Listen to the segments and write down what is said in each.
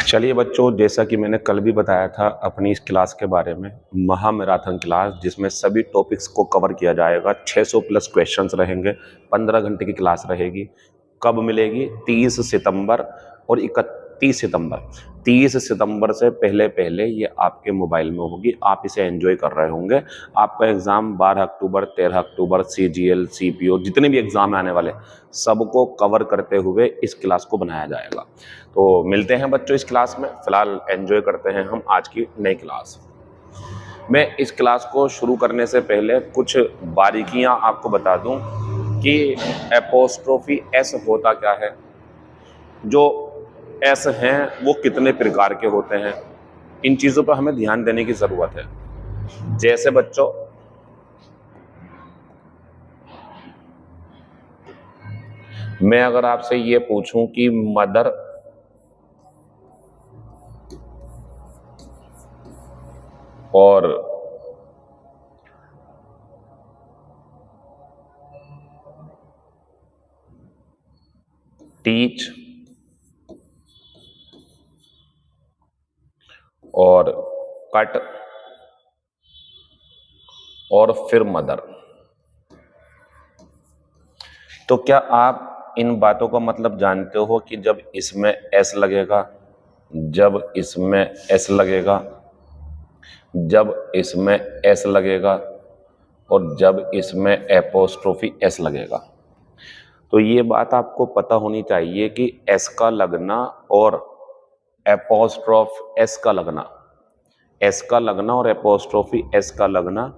चलिए बच्चों, जैसा कि मैंने कल भी बताया था अपनी इस क्लास के बारे में, महामैराथन क्लास, जिसमें सभी टॉपिक्स को कवर किया जाएगा। 600 प्लस क्वेश्चंस रहेंगे, 15 घंटे की क्लास रहेगी। कब मिलेगी? 30 सितंबर और 31 सितंबर। 30 सितंबर से पहले पहले ये आपके मोबाइल में होगी, आप इसे एंजॉय कर रहे होंगे। आपका एग्ज़ाम 12 अक्टूबर, 13 अक्टूबर, CGL, CPO, जितने भी एग्ज़ाम आने वाले सबको कवर करते हुए इस क्लास को बनाया जाएगा। तो मिलते हैं बच्चों इस क्लास में। फिलहाल एंजॉय करते हैं हम आज की नई क्लास। मैं इस क्लास को शुरू करने से पहले कुछ बारीकियां आपको बता दूं कि एपोस्ट्रोफी एस होता क्या है, जो एस हैं वो कितने प्रकार के होते हैं। इन चीज़ों पर हमें ध्यान देने की ज़रूरत है। जैसे बच्चों, मैं अगर आपसे ये पूछूं कि मदर और टीच और कट और फिर मदर, तो क्या आप इन बातों का मतलब जानते हो कि जब इसमें एस लगेगा, जब इसमें एस लगेगा, जब इसमें एस लगेगा और जब इसमें एपोस्ट्रोफी एस लगेगा, तो ये बात आपको पता होनी चाहिए कि एस का लगना और एपोस्ट्रोफ एस का लगना, एस का लगना और एपोस्ट्रोफी एस का लगना,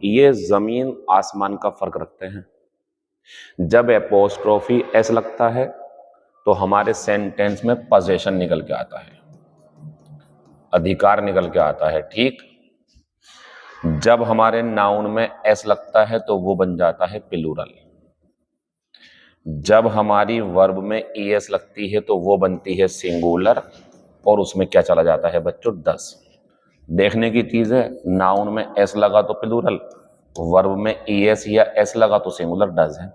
ये जमीन आसमान का फर्क रखते हैं। जब एपोस्ट्रोफी एस लगता है तो हमारे सेंटेंस में पोजेशन निकल के आता है, अधिकार निकल के आता है, ठीक। जब हमारे नाउन में एस लगता है तो वो बन जाता है प्लूरल। जब हमारी वर्ब में ईएस लगती है तो वो बनती है सिंगुलर, और उसमें क्या चला जाता है बच्चों? डस। देखने की चीज है, नाउन में एस लगा तो प्लूरल, वर्ब में ईएस या एस लगा तो सिंगुलर डज है।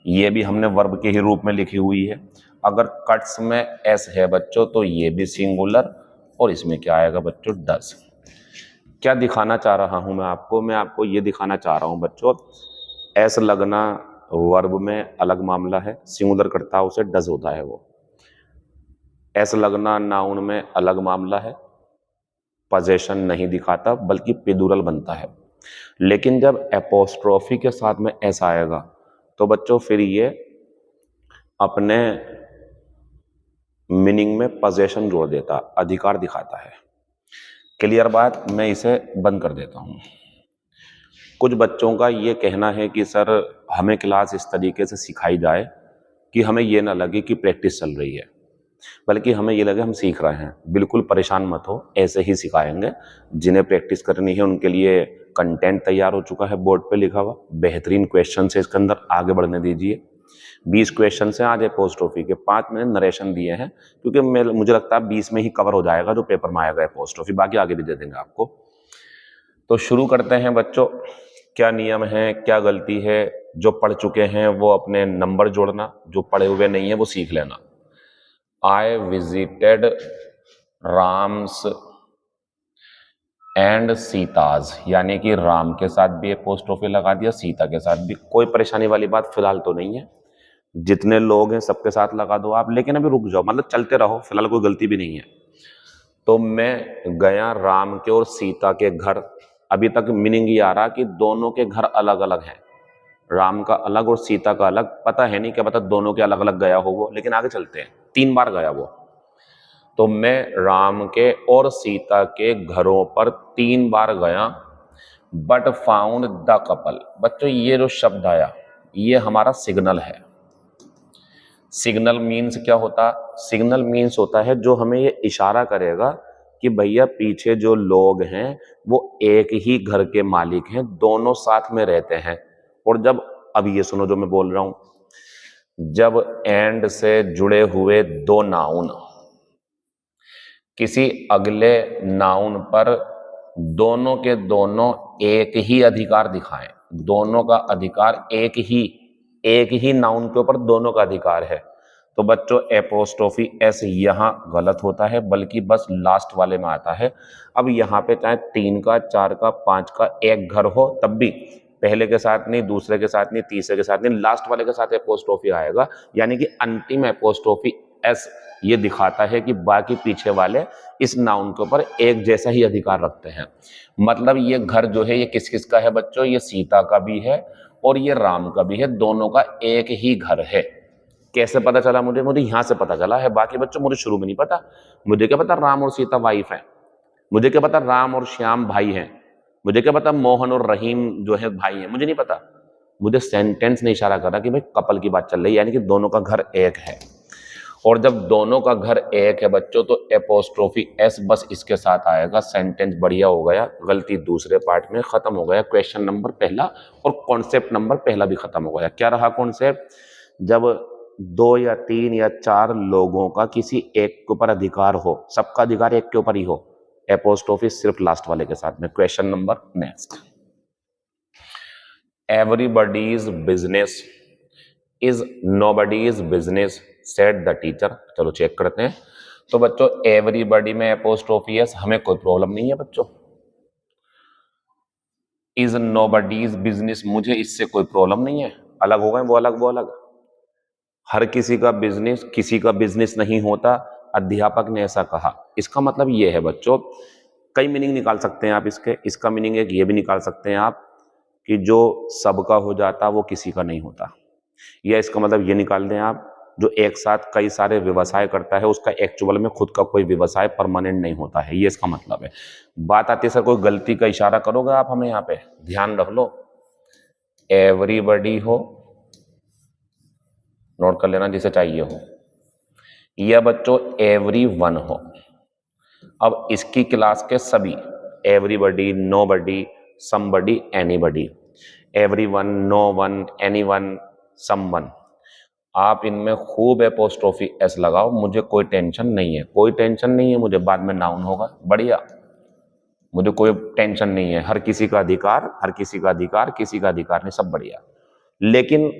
ये भी हमने वर्ब के ही रूप में लिखी हुई है। अगर कट्स में एस है बच्चों तो ये भी सिंगुलर, और इसमें क्या आएगा बच्चों? डज। क्या दिखाना चाह रहा हूं मैं आपको ये दिखाना चाह रहा हूं बच्चों, एस लगना वर्ब में अलग मामला है, सिंगुलर करता है उसे डज होता है वो। एस लगना नाउन में अलग मामला है, पोजेशन नहीं दिखाता बल्कि प्लूरल बनता है। लेकिन जब एपोस्ट्रोफी के साथ में एस आएगा तो बच्चों फिर ये अपने मीनिंग में पोजेशन जोड़ देता, अधिकार दिखाता है। क्लियर बात? मैं इसे बंद कर देता हूं। कुछ बच्चों का ये कहना है कि सर हमें क्लास इस तरीके से सिखाई जाए कि हमें ये ना लगे कि प्रैक्टिस चल रही है, बल्कि हमें ये लगे हम सीख रहे हैं। बिल्कुल परेशान मत हो, ऐसे ही सिखाएंगे। जिन्हें प्रैक्टिस करनी है उनके लिए कंटेंट तैयार हो चुका है, बोर्ड पे लिखा हुआ, बेहतरीन क्वेश्चन है इसके अंदर, आगे बढ़ने दीजिए। 20 क्वेश्चन से आज एपोस्ट्रोफी के, 5 मैंने नरेशन दिए हैं क्योंकि मुझे लगता है 20 में ही कवर हो जाएगा जो पेपर में आएगा एपोस्ट्रोफी, बाकी आगे भी दे देंगे आपको। तो शुरू करते हैं बच्चों। क्या नियम है, क्या गलती है? जो पढ़ चुके हैं वो अपने नंबर जोड़ना, जो पढ़े हुए नहीं है वो सीख लेना। I visited Ram's and Sita's, यानी कि राम के साथ भी एपोस्ट्रोफी लगा दिया, सीता के साथ भी। कोई परेशानी वाली बात फिलहाल तो नहीं है, जितने लोग हैं सबके साथ लगा दो आप, लेकिन अभी रुक जाओ, मतलब चलते रहो, फिलहाल कोई गलती भी नहीं है। तो मैं गया राम के और सीता के घर। अभी तक मीनिंग ये आ रहा कि दोनों के घर अलग अलग हैं, राम का अलग और सीता का अलग। पता है नहीं, क्या पता दोनों के अलग अलग गया हो वो, लेकिन आगे चलते हैं। 3 बार गया वो। तो मैं राम के और सीता के घरों पर 3 बार गया, बट फाउंड द कपल। बच्चों ये जो शब्द आया ये हमारा सिग्नल है। सिग्नल मीन्स क्या होता? सिग्नल मीन्स होता है जो हमें ये इशारा करेगा कि भैया पीछे जो लोग हैं वो एक ही घर के मालिक हैं, दोनों साथ में रहते हैं। और जब, अब ये सुनो जो मैं बोल रहा हूं, जब एंड से जुड़े हुए 2 नाउन किसी अगले नाउन पर दोनों के दोनों एक ही अधिकार दिखाएं, दोनों का अधिकार एक ही नाउन के ऊपर दोनों का अधिकार है, तो बच्चों एपोस्ट्रोफी एस यहाँ गलत होता है, बल्कि बस लास्ट वाले में आता है। अब यहाँ पे चाहे 3 का 4 का 5 का एक घर हो, तब भी पहले के साथ नहीं, दूसरे के साथ नहीं, तीसरे के साथ नहीं, लास्ट वाले के साथ एपोस्ट्रोफी आएगा। यानी कि अंतिम एपोस्ट्रोफी एस ये दिखाता है कि बाकी पीछे वाले इस नाउन के ऊपर एक जैसा ही अधिकार रखते हैं। मतलब ये घर जो है ये किस किस का है बच्चों? ये सीता का भी है और ये राम का भी है, दोनों का एक ही घर है। कैसे पता चला मुझे? मुझे यहां से पता चला है, बाकी बच्चों मुझे शुरू में नहीं पता। मुझे क्या पता राम और सीता वाइफ हैं, मुझे क्या पता राम और श्याम भाई हैं, मुझे क्या पता मोहन और रहीम जो है भाई हैं, मुझे नहीं पता। मुझे सेंटेंस ने इशारा करा कि भाई कपल की बात चल रही है, यानी कि दोनों का घर एक है। और जब दोनों का घर एक है बच्चों, तो एपोस्ट्रोफी एस बस इसके साथ आएगा। सेंटेंस बढ़िया हो गया, गलती दूसरे पार्ट में खत्म हो गया। क्वेश्चन नंबर पहला और कॉन्सेप्ट नंबर पहला भी खत्म हो गया। क्या रहा कॉन्सेप्ट? जब 2 या 3 या 4 लोगों का किसी एक के ऊपर अधिकार हो, सबका अधिकार एक के ऊपर ही हो, एपोस्ट्रोफी सिर्फ लास्ट वाले के साथ में। Question number next, everybody's business is nobody's business said the teacher. चलो चेक करते हैं। तो बच्चों एवरीबॉडी में एपोस्ट्रोफी एस, हमें कोई प्रॉब्लम नहीं है बच्चों। इज नोबडीज बिजनेस, मुझे इससे कोई प्रॉब्लम नहीं है। अलग हो गए, वो अलग वो अलग। हर किसी का बिजनेस किसी का बिजनेस नहीं होता, अध्यापक ने ऐसा कहा। इसका मतलब ये है बच्चों, कई मीनिंग निकाल सकते हैं आप इसके। इसका मीनिंग एक ये भी निकाल सकते हैं आप कि जो सबका हो जाता वो किसी का नहीं होता। या इसका मतलब ये निकाल दें आप, जो एक साथ कई सारे व्यवसाय करता है उसका एक्चुअल में खुद का कोई व्यवसाय परमानेंट नहीं होता है, ये इसका मतलब है। बात आती है सर कोई गलती का इशारा करोगे आप हमें? यहाँ पे ध्यान रख लो, एवरीबॉडी हो, नोट कर लेना जिसे चाहिए हो, या बच्चों एवरीवन हो। अब इसकी क्लास के सभी, everybody, nobody, somebody, anybody, everyone, no one, anyone, someone, आप इनमें खूब एपोस्ट्रोफी एस लगाओ, मुझे कोई टेंशन नहीं है। कोई टेंशन नहीं है मुझे, बाद में नाउन होगा बढ़िया, मुझे कोई टेंशन नहीं है। हर किसी का अधिकार, हर किसी का अधिकार, किसी का अधिकार नहीं, सब बढ़िया। लेकिन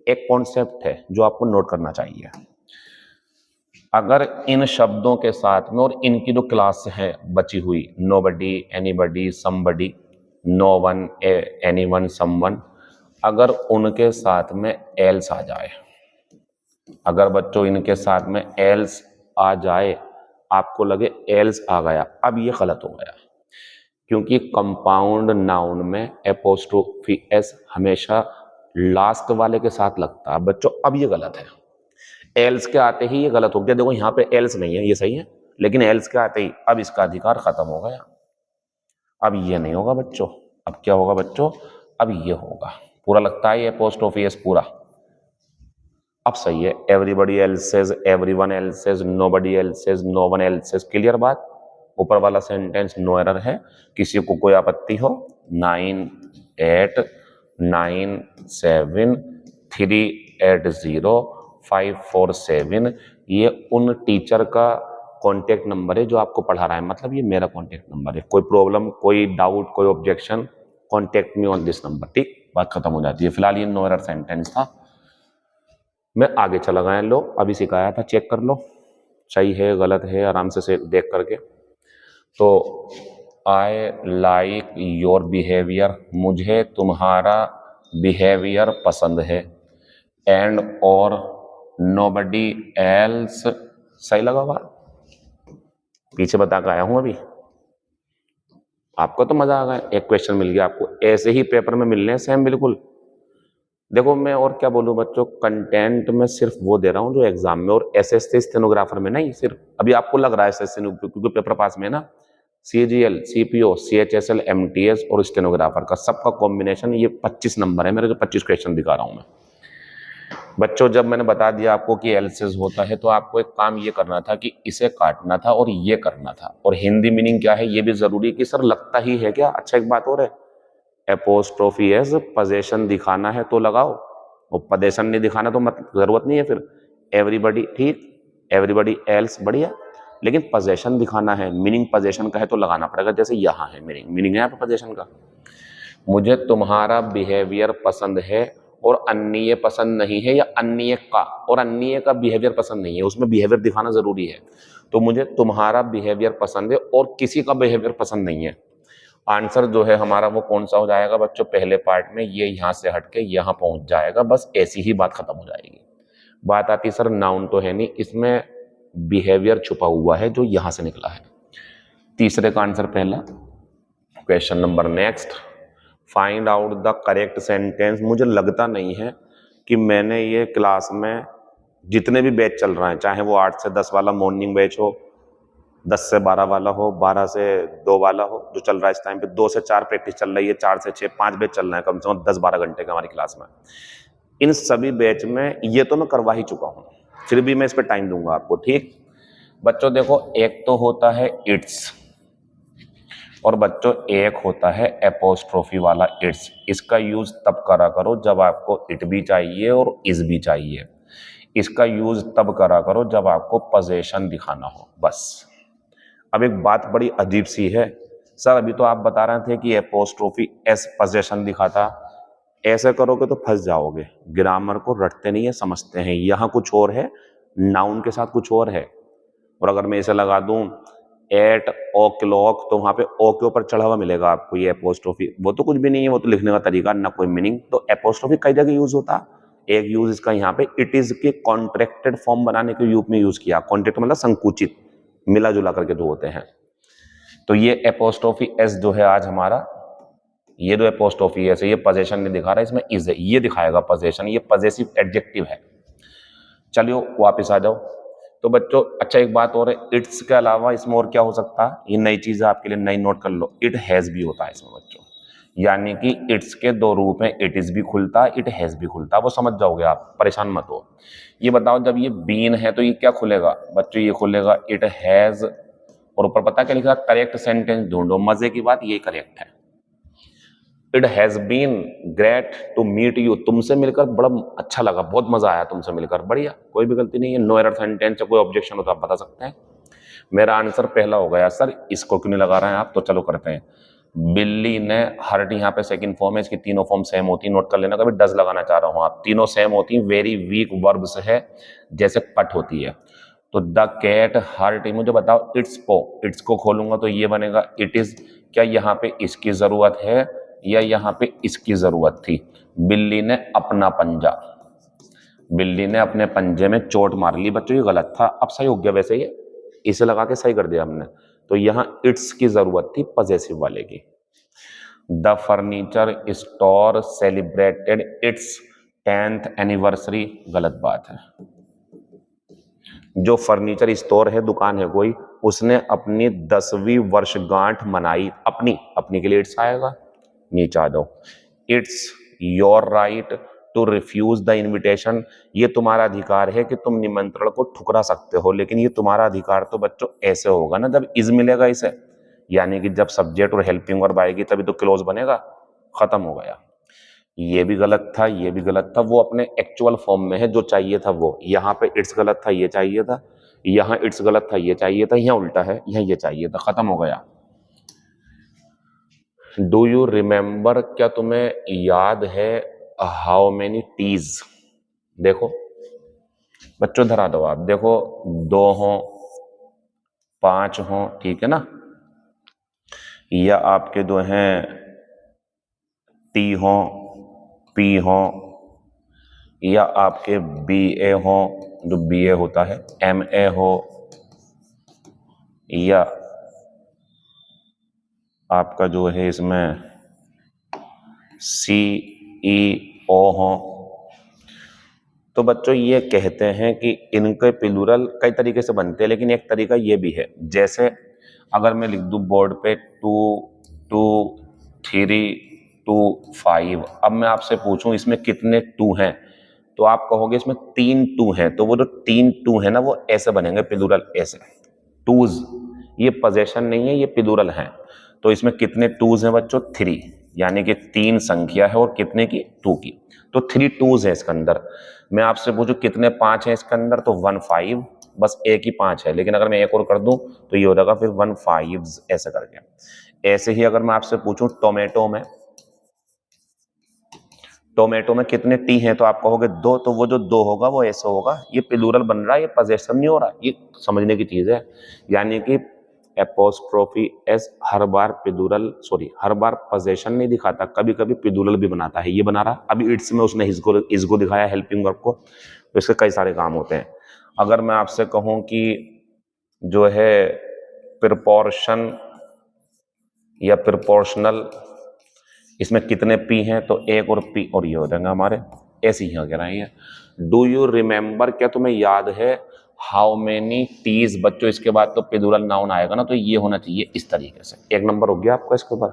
एक कॉन्सेप्ट है जो आपको नोट करना चाहिए। अगर इन शब्दों के साथ में और इनकी जो क्लास है बची हुई, nobody, anybody, somebody, no one, anyone, someone, अगर उनके साथ में एल्स आ जाए, अगर बच्चों इनके साथ में एल्स आ जाए, आपको लगे एल्स आ गया, अब ये गलत हो गया। क्योंकि कंपाउंड नाउन में एपोस्ट्रोफी एस हमेशा लास्ट वाले के साथ लगता है बच्चों। अब ये गलत है, एल्स के आते ही ये गलत हो गया। देखो यहाँ पे एल्स नहीं है, ये सही है, लेकिन एल्स के आते ही अब इसका अधिकार खत्म हो गया। अब ये नहीं होगा बच्चों, अब क्या होगा बच्चों? अब ये होगा। पूरा लगता है ये एपोस्ट्रोफी एस पूरा। अब सही है, everybody else's, everyone else's, nobody else's, no one else's. Clear बात? ऊपर वाला सेंटेंस नो एरर है। किसी को कोई आपत्ति हो, 9897380547, ये उन टीचर का कॉन्टेक्ट नंबर है जो आपको पढ़ा रहा है। मतलब ये मेरा कॉन्टेक्ट नंबर है। कोई प्रॉब्लम, कोई डाउट, कोई objection, contact me on this number. ठीक, बात खत्म हो जाती है। फिलहाल ये नो एरर सेंटेंस था, मैं आगे चला गया। लो अभी सिखाया था, चेक कर लो सही है गलत है, आराम से देख करके। तो आई लाइक योर बिहेवियर, मुझे तुम्हारा बिहेवियर पसंद है। एंड और नोबडी एल्स, सही लगा हुआ? पीछे बता के आया हूं अभी, आपको तो मजा आ गया, एक क्वेश्चन मिल गया आपको। ऐसे ही पेपर में मिलने हैं सेम बिल्कुल। देखो मैं और क्या बोलूं बच्चों, कंटेंट में सिर्फ वो दे रहा हूं जो एग्जाम में, और एसएससी स्टेनोग्राफर में नहीं। सिर्फ अभी आपको लग रहा है एसएससी क्योंकि पेपर पास में है ना, सीजीएल, सीपीओ, सीएचएसएल, एमटीएस और स्टेनोग्राफर का सबका कॉम्बिनेशन ये 25 नंबर है मेरे, जो 25 क्वेश्चन दिखा रहा हूं मैं बच्चों। जब मैंने बता दिया आपको कि एल्सेस होता है, तो आपको एक काम ये करना था कि इसे काटना था और ये करना था। और हिंदी मीनिंग क्या है ये भी जरूरी कि सर लगता ही है क्या? अच्छा एक बात और है, एपोस्ट्रोफी एस पोजीशन दिखाना है तो लगाओ, और पोजीशन नहीं दिखाना तो मत, जरूरत नहीं है फिर। एवरीबॉडी ठीक, एवरीबॉडी एल्स बढ़िया, लेकिन पोजीशन दिखाना है, मीनिंग पोजीशन का है तो लगाना पड़ेगा। जैसे यहाँ है मीनिंग है यहाँ पे पोजीशन का, मुझे तुम्हारा बिहेवियर पसंद है और अन्य पसंद नहीं है, या अन्य का और अन्य का बिहेवियर पसंद नहीं है, उसमें बिहेवियर दिखाना जरूरी है। तो मुझे तुम्हारा बिहेवियर पसंद है और किसी का बिहेवियर पसंद नहीं है। आंसर जो है हमारा वो कौन सा हो जाएगा बच्चों, पहले पार्ट में ये यहां से हटके यहां पहुंच जाएगा, बस ऐसी ही बात खत्म हो जाएगी। बात आती सर नाउन तो है नहीं, इसमें बिहेवियर छुपा हुआ है जो यहां से निकला है। तीसरे का आंसर पहला। Question number next, find out the correct sentence. मुझे लगता नहीं है कि मैंने ये क्लास में जितने भी बैच चल रहे हैं, चाहे वो 8 से 10 वाला मॉर्निंग बैच हो, 10 से 12 वाला हो, 12 से 2 वाला हो, जो चल रहा है इस टाइम पे, 2 से 4 प्रैक्टिस चल रही है, 4 से 6, 5 बैच चल रहे हैं, कम से कम 10-12 घंटे का हमारी क्लास में। इन सभी बैच में ये तो मैं करवा ही चुका हूं, फिर भी मैं इस पर टाइम दूंगा आपको। ठीक बच्चों, देखो एक तो होता है इट्स, और बच्चों एक होता है एपोस्ट्रोफी वाला इट्स। इसका यूज तब करा करो जब आपको इट भी चाहिए और इज भी चाहिए। इसका यूज तब करा करो जब आपको पोजीशन दिखाना हो, बस। अब एक बात बड़ी अजीब सी है सर, अभी तो आप बता रहे थे कि एपोस्ट्रोफी एस पोजीशन दिखाता, ऐसे करोगे तो फंस जाओगे। ग्रामर को रटते नहीं है, समझते हैं। यहां कुछ और है, नाउन के साथ कुछ और है। और अगर मैं इसे लगा दूं एट ओ क्लॉक, तो वहां पे ओ के ऊपर चढ़ा हुआ मिलेगा आपको ये एपोस्ट्रोफी। वो तो कुछ भी नहीं है, वो तो लिखने का तरीका, ना कोई मीनिंग। तो एपोस्ट्रोफी कई जगह यूज होता। एक यूज इसका यहाँ पे इट इज के कॉन्ट्रैक्टेड फॉर्म बनाने के रूप में यूज किया। कॉन्ट्रैक्ट मतलब संकुचित, मिला जुला करके जो होते हैं। तो ये एपोस्ट्रोफी एस जो है आज हमारा, ये जो एपोस्ट्रोफी एस है, ये पोजेशन नहीं दिखा रहा, इसमें इज है, ये दिखाएगा पोजेशन। ये पॉजेसिव एडजेक्टिव है। चलिए वापस आ जाओ। तो बच्चों अच्छा एक बात और है, इट्स के अलावा इसमें और क्या हो सकता है, ये नई चीज है आपके लिए, नई नोट कर लो। इट हैज भी होता है इसमें बच्चों, यानी कि इट्स के दो रूप हैं, इट इज भी खुलता है, इट हैज भी खुलता है। वो समझ जाओगे आप, परेशान मत हो। ये बताओ जब ये बीन है तो ये क्या खुलेगा बच्चों, ये खुलेगा इट हैज, और ऊपर पता क्या लिखा, करेक्ट सेंटेंस ढूंढो। मजे की बात ये करेक्ट है। It has been great to meet you, तुमसे मिलकर बड़ा अच्छा लगा, बहुत मजा आया तुमसे मिलकर, बढ़िया, कोई भी गलती नहीं है। नो एरर सेंटेंस, कोई ऑब्जेक्शन हो तो आप बता सकते हैं। मेरा आंसर पहला हो गया। सर इसको क्यों नहीं लगा रहे हैं आप, तो चलो करते हैं। बिल्ली ने, हर्ट यहाँ पे सेकंड फॉर्म है, इसकी तीनों फॉर्म सेम होती है, नोट कर लेना। कभी डज लगाना चाह रहा हूं आप, तीनों सेम होती हैं, वेरी वीक वर्ब्स है, जैसे कट होती है। तो द कैट हर्ट, मुझे बताओ इट्स पो, इट्स को खोलूंगा तो ये बनेगा इट इज। क्या यहाँ पे इसकी जरूरत है या यहाँ पे इसकी जरूरत थी? बिल्ली ने अपना पंजा, बिल्ली ने अपने पंजे में चोट मार ली। बच्चों ये गलत था, अब सही हो गया वैसे, ये इसे लगा के सही कर दिया हमने। तो यहां इट्स की जरूरत थी पॉजेसिव वाले की। The furniture store celebrated it's 10th anniversary, गलत बात है। जो फर्नीचर स्टोर है, दुकान है कोई, उसने अपनी 10वीं वर्षगांठ मनाई। अपनी, अपनी के लिए इट्स आएगा, नीचे आ जाओ। It's your right to refuse the invitation, ये तुम्हारा अधिकार है कि तुम निमंत्रण को ठुकरा सकते हो। लेकिन ये तुम्हारा अधिकार तो बच्चों ऐसे होगा ना जब इज मिलेगा इसे, यानी कि जब सब्जेक्ट और हेल्पिंग वर्ब आएगी तभी तो क्लोज बनेगा। खत्म हो गया। ये भी गलत था, ये भी गलत था, वो अपने एक्चुअल फॉर्म में है, जो चाहिए था वो। यहाँ पे इट्स गलत था, ये चाहिए था। यहाँ इट्स गलत था, ये चाहिए था। यहाँ उल्टा है, यहाँ ये चाहिए था। खत्म हो गया। डू यू रिमेंबर, क्या तुम्हें याद है, हाउ मेनी टीज? देखो बच्चों धरा दो आप, देखो 2 हो, 5 हो, ठीक है ना, या आपके दो हैं टी हो, पी हो, या आपके बी ए हो, जो बी ए होता है, एम ए हो, या आपका जो है इसमें सी ई ओ हो। तो बच्चों ये कहते हैं कि इनके प्लूरल कई तरीके से बनते हैं, लेकिन एक तरीका ये भी है, जैसे अगर मैं लिख दूं बोर्ड पे 2 2 3 2 5, अब मैं आपसे पूछूं इसमें कितने 2 हैं, तो आप कहोगे इसमें 3 2 हैं। तो वो जो 3 2 है ना, वो ऐसे बनेंगे प्लूरल, ऐसे टूज। ये पोजेशन नहीं है, ये प्लूरल है। तो इसमें कितने टूज हैं बच्चों? 3, यानी कि 3 संख्या है और कितने की? 2 की। तो 3 टूज है इसके अंदर। मैं आपसे पूछूं कितने 5 है इसके अंदर, तो 1 5, बस एक ही 5 है। लेकिन अगर मैं एक और कर दूं तो ये हो जाएगा फिर 1 5 ऐसे करके। ऐसे ही अगर मैं आपसे पूछूं टोमेटो में, टोमेटो में कितने टी हैं, तो आप कहोगे दो, तो वो जो दो होगा वो ऐसे होगा, ये प्लूरल बन रहा है, ये पजेशन नहीं हो रहा। ये समझने की चीज है। यानी कि एपोस्ट्रोफी एस हर बार प्लूरल, सॉरी, हर बार पजेशन नहीं दिखाता, कभी कभी प्लूरल भी बनाता है। ये बना रहा, अभी इट्स में उसने इसको दिखाया हेल्पिंग वर्ब को, तो इसके कई सारे काम होते हैं। अगर मैं आपसे कहूं कि जो है प्रिपोर्शन या प्रिपोर्शनल, इसमें कितने पी हैं, तो एक और पी और ये हो जाएंगे हमारे, ऐसे ही कह रहा है। डू यू रिमेंबर, क्या तुम्हें याद है, हाउ मेनी टीज, बच्चों इसके बाद तो प्लूरल नाउन आएगा ना, तो ये होना चाहिए इस तरीके से। एक नंबर हो गया आपका इसके ऊपर।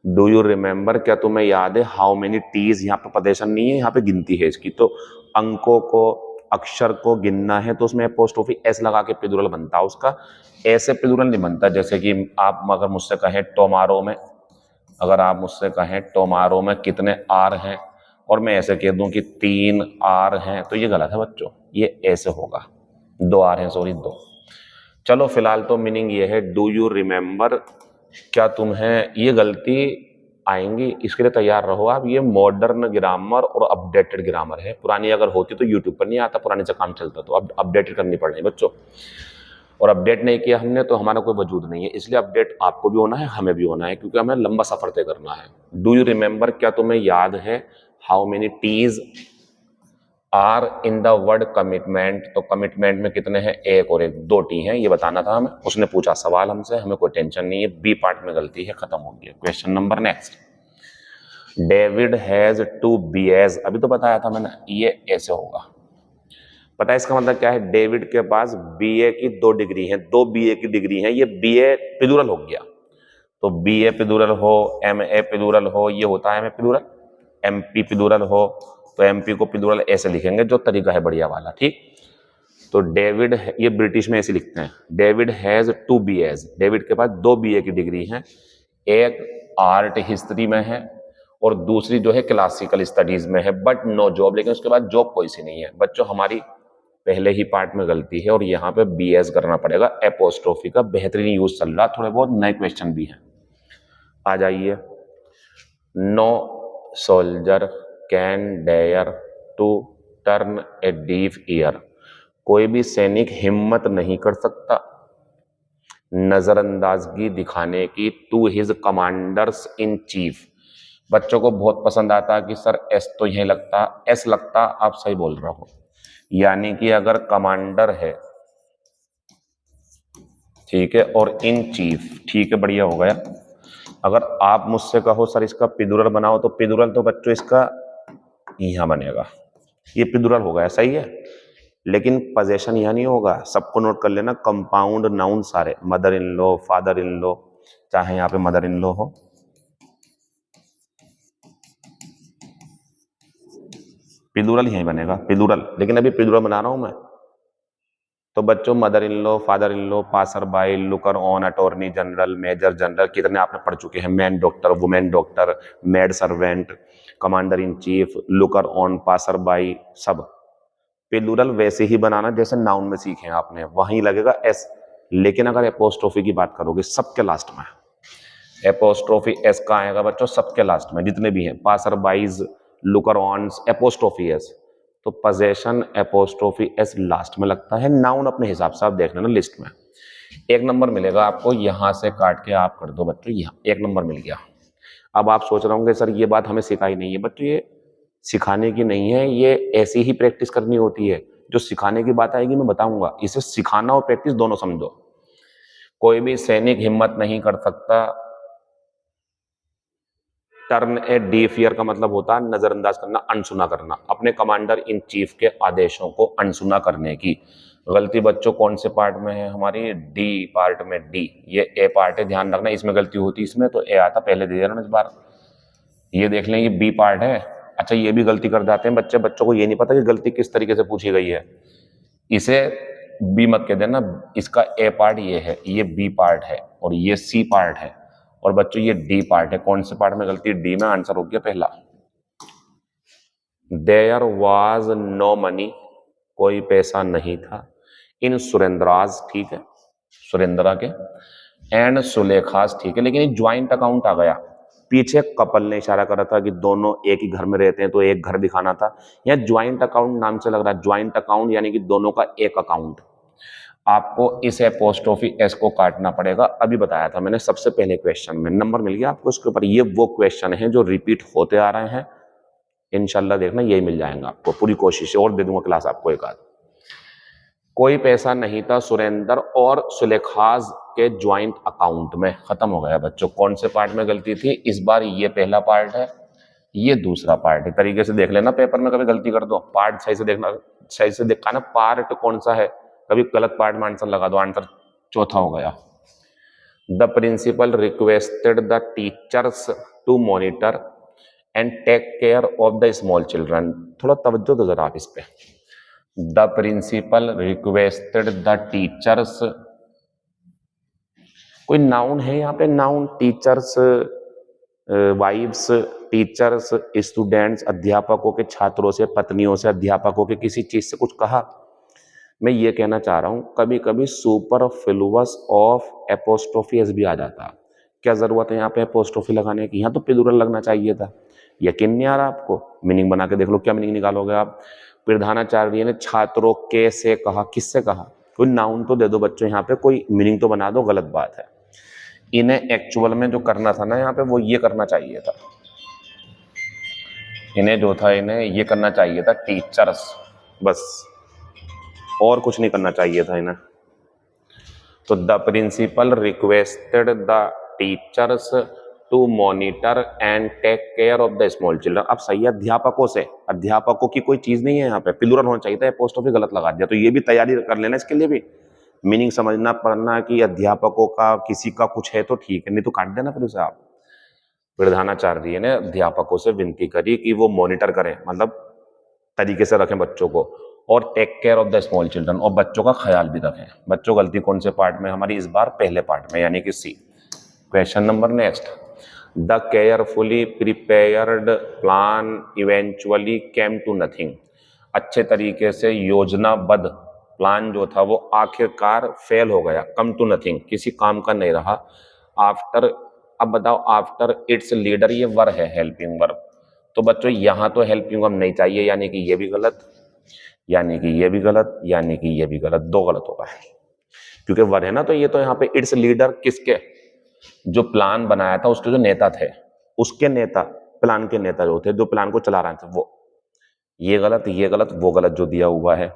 डू यू रिमेंबर, क्या तुम्हें याद है, हाउ मेनी टीज, यहाँ पे पदेशन नहीं है, यहाँ पे गिनती है इसकी, तो अंकों को, अक्षर को गिनना है, तो उसमें अपोस्ट्रोफी एस लगा के प्लूरल बनता है उसका। ऐसे प्लूरल नहीं बनता जैसे कि आप अगर मुझसे कहें टोमारो में, अगर आप मुझसे कहें टोमारो में कितने आर हैं, और मैं ऐसे कह दूं कि 3 आर हैं, तो ये गलत है बच्चों, ये ऐसे होगा, 2 आर हैं, सॉरी 2। चलो फिलहाल तो मीनिंग ये है, डू यू रिमेंबर, क्या तुम्हें, ये गलती आएंगी, इसके लिए तैयार रहो आप। ये मॉडर्न ग्रामर और अपडेटेड ग्रामर है। पुरानी अगर होती तो यूट्यूब पर नहीं आता, पुराने से काम चलता, तो अब अपडेटेड करनी पड़ रही है बच्चों, और अपडेट नहीं किया हमने तो हमारा कोई वजूद नहीं है। इसलिए अपडेट आपको भी होना है, हमें भी होना है, क्योंकि हमें लंबा सफर तय करना है। डू यू रिमेंबर, क्या तुम्हें याद है, how many t's are in the word commitment, तो कमिटमेंट में कितने हैं, एक और एक, 2 टी हैं, ये बताना था हमें। उसने पूछा सवाल हमसे, हमें कोई टेंशन नहीं है, बी पार्ट में गलती है, खत्म हो गया। Question number next, David has 2 BAs, अभी तो बताया था मैंने, ये ऐसे होगा। पता है इसका मतलब क्या है, डेविड के पास BA की 2 डिग्री है, 2 BA की डिग्री है, ये BA प्लूरल हो गया, तो BA प्लूरल हो, MA प्लूरल हो, ये होता है MA प्लूरल, MP प्लूरल हो, तो MP को प्लूरल ऐसे लिखेंगे, जो तरीका है बढ़िया वाला, ठीक। तो डेविड, ये ब्रिटिश में ऐसे लिखते हैं, डेविड हैज 2 BAs, डेविड के पास 2 BA की डिग्री है, एक आर्ट हिस्ट्री में है और दूसरी जो है क्लासिकल स्टडीज में है, बट नो जॉब, लेकिन उसके बाद जॉब कोई सी नहीं है। बच्चों हमारी पहले ही पार्ट में गलती है, और यहाँ पे BS करना पड़ेगा, एपोस्ट्रोफी का बेहतरीन यूज चल रहा, थोड़े बहुत नए क्वेश्चन भी हैं, आ जाइए। No soldier can dare to turn a deaf ear, कोई भी सैनिक हिम्मत नहीं कर सकता नजरअंदाजगी दिखाने की, to his commanders in chief. बच्चों को बहुत पसंद आता कि सर एस तो यही लगता, एस लगता, आप सही बोल रहे हो। यानी कि अगर कमांडर है, ठीक है, और इन चीफ, ठीक है, बढ़िया हो गया। अगर आप मुझसे कहो सर इसका प्लूरल बनाओ, तो प्लूरल तो बच्चों इसका यहां बनेगा, ये प्लूरल हो गया, सही है, लेकिन पोजेशन यहां नहीं होगा। सबको नोट कर लेना, कंपाउंड नाउन सारे, mother in law, father in law, चाहे यहां पे मदर इन लॉ हो, प्लूरल यहीं बनेगा, प्लूरल, लेकिन अभी प्लूरल बना रहा हूं मैं। तो बच्चों mother in law, father in law, passer by, looker on, attorney general, major general, कितने आपने पढ़ चुके हैं, man doctor, women doctor, maid servant, commander in chief, looker on, passer by, सब प्लूरल वैसे ही बनाना जैसे नाउन में सीखे आपने, वहीं लगेगा एस। लेकिन अगर एपोस्ट्रोफी की बात करोगे, सबके लास्ट में एपोस्ट्रोफी एस का आएगा बच्चों, सबके लास्ट में जितने भी हैं, passer bys, looker on, apostrophe S, तो पोजेशन एपोस्ट्रोफी एस लास्ट में लगता है। नाउन अपने हिसाब से आप देख लेना लिस्ट में। 1 नंबर मिलेगा आपको, यहां से काट के आप कर दो बच्चों, यहाँ 1 नंबर मिल गया। अब आप सोच रहे होंगे सर ये बात हमें सिखाई नहीं है, बच्चों ये सिखाने की नहीं है, ये ऐसी ही प्रैक्टिस करनी होती है। जो सिखाने की बात आएगी मैं बताऊंगा, इसे सिखाना और प्रैक्टिस दोनों समझो। कोई भी सैनिक हिम्मत नहीं कर सकता, टर्न ए डीफ ईयर का मतलब होता है नजरअंदाज करना, अनसुना करना, अपने कमांडर इन चीफ के आदेशों को अनसुना करने की। गलती बच्चों कौन से पार्ट में है हमारी, डी पार्ट में, डी, ये ए पार्ट है, ध्यान रखना, इसमें गलती होती, इसमें तो ए आता, पहले दे देना इस बार। ये देख लें, ये बी पार्ट है। अच्छा ये भी गलती कर जाते हैं बच्चे, बच्चों को ये नहीं पता कि गलती किस तरीके से पूछी गई है, इसे बी मत कह देना, इसका ए पार्ट ये है, ये बी पार्ट है, और ये सी पार्ट है, और बच्चों ये डी पार्ट है। कौन से पार्ट में गलती, डी में, आंसर हो गया पहला। देयर वाज नो मनी, कोई पैसा नहीं था, इन सुरेंद्राज, ठीक है, सुरेंद्रा के, एंड सुलेखास, ठीक है, लेकिन ये ज्वाइंट अकाउंट आ गया, पीछे कपल ने इशारा करा था कि दोनों एक ही घर में रहते हैं तो एक घर दिखाना था। यहाँ ज्वाइंट अकाउंट नाम से लग रहा है, ज्वाइंट अकाउंट यानी कि दोनों का एक अकाउंट। आपको इस एपोस्ट्रोफी एस को काटना पड़ेगा। अभी बताया था मैंने सबसे पहले क्वेश्चन में, नंबर मिल गया आपको इसके ऊपर। ये वो क्वेश्चन है जो रिपीट होते आ रहे हैं, इंशाल्लाह देखना यही मिल जाएंगे आपको। पूरी कोशिश और दे दूंगा क्लास आपको एक आध। कोई पैसा नहीं था सुरेंद्र और सुलेखाज के ज्वाइंट अकाउंट में। खत्म हो गया बच्चों। कौन से पार्ट में गलती थी इस बार? ये पहला पार्ट है, ये दूसरा पार्ट है। तरीके से देख लेना, पेपर में कभी गलती कर दो पार्ट सही से देखना, सही से देखा ना पार्ट कौन सा है। कभी गलत पार्ट में आंसर लगा दो, आंसर चौथा हो गया। The principal requested the teachers to monitor and take care of the small children. थोड़ा तवज्जो दो जरा आप इस पे। The principal requested the teachers, कोई नाउन है यहाँ पे? Noun, teachers, wifes, teachers, students, अध्यापकों के छात्रों से, पत्नियों से, अध्यापकों के किसी चीज से कुछ कहा? मैं ये कहना चाह रहा हूं कभी कभी सुपरफ्लुअस ऑफ एपोस्ट्रोफी एस भी आ जाता। क्या जरूरत है यहाँ पे एपोस्ट्रोफी लगाने की? यहाँ तो प्लूरल लगना चाहिए था। यकीन नहीं आ रहा आपको? मीनिंग बना के देख लो, क्या मीनिंग निकालोगे आप? प्रधानाचार्य ने छात्रों के से कहा, किससे कहा? कोई नाउन तो दे दो बच्चों, यहाँ पे कोई मीनिंग तो बना दो। गलत बात है। इन्हें एक्चुअल में जो करना था ना यहाँ पे वो ये करना चाहिए था, इन्हें जो था इन्हें ये करना चाहिए था टीचर्स, बस और कुछ नहीं करना चाहिए था इन्हें। तो the principal requested the teachers to monitor and take care of the small children. अब सही है, अध्यापकों से, अध्यापकों की कोई चीज नहीं है यहाँ पे, प्लूरल होना चाहिए था, एपोस्ट्रोफी गलत लगा दिया। तो ये भी तैयारी कर लेना, इसके लिए भी मीनिंग समझना पड़ना कि अध्यापकों का किसी का कुछ है तो ठीक है, नहीं तो काट देना फिर उसे आप। प्रधानाचार्य ने अध्यापकों से विनती करी कि वो मॉनिटर करें, मतलब तरीके से रखें बच्चों को, और take care of the small children, और बच्चों का ख्याल भी रखें। बच्चों गलती कौन से पार्ट में हमारी इस बार? पहले पार्ट में, यानी कि C. Question number next. The carefully prepared plan eventually came to nothing. अच्छे तरीके से योजनाबद्ध प्लान जो था वो आखिरकार फेल हो गया, कम टू नथिंग, किसी काम का नहीं रहा। आफ्टर, अब बताओ आफ्टर इट्स लीडर, ये वर है, हेल्पिंग वर्ब। तो बच्चों यहां तो हेल्पिंग वर्ब नहीं चाहिए, यानी कि ये भी गलत, यानी कि ये भी गलत, यानी कि ये भी गलत। दो गलत होगा क्योंकि वर है ना। तो ये तो यहाँ पे इट्स लीडर किसके? जो प्लान बनाया था उसके जो नेता थे, उसके नेता, प्लान के नेता जो थे, जो प्लान को चला रहे थे वो। ये गलत, ये गलत, वो गलत जो दिया हुआ है।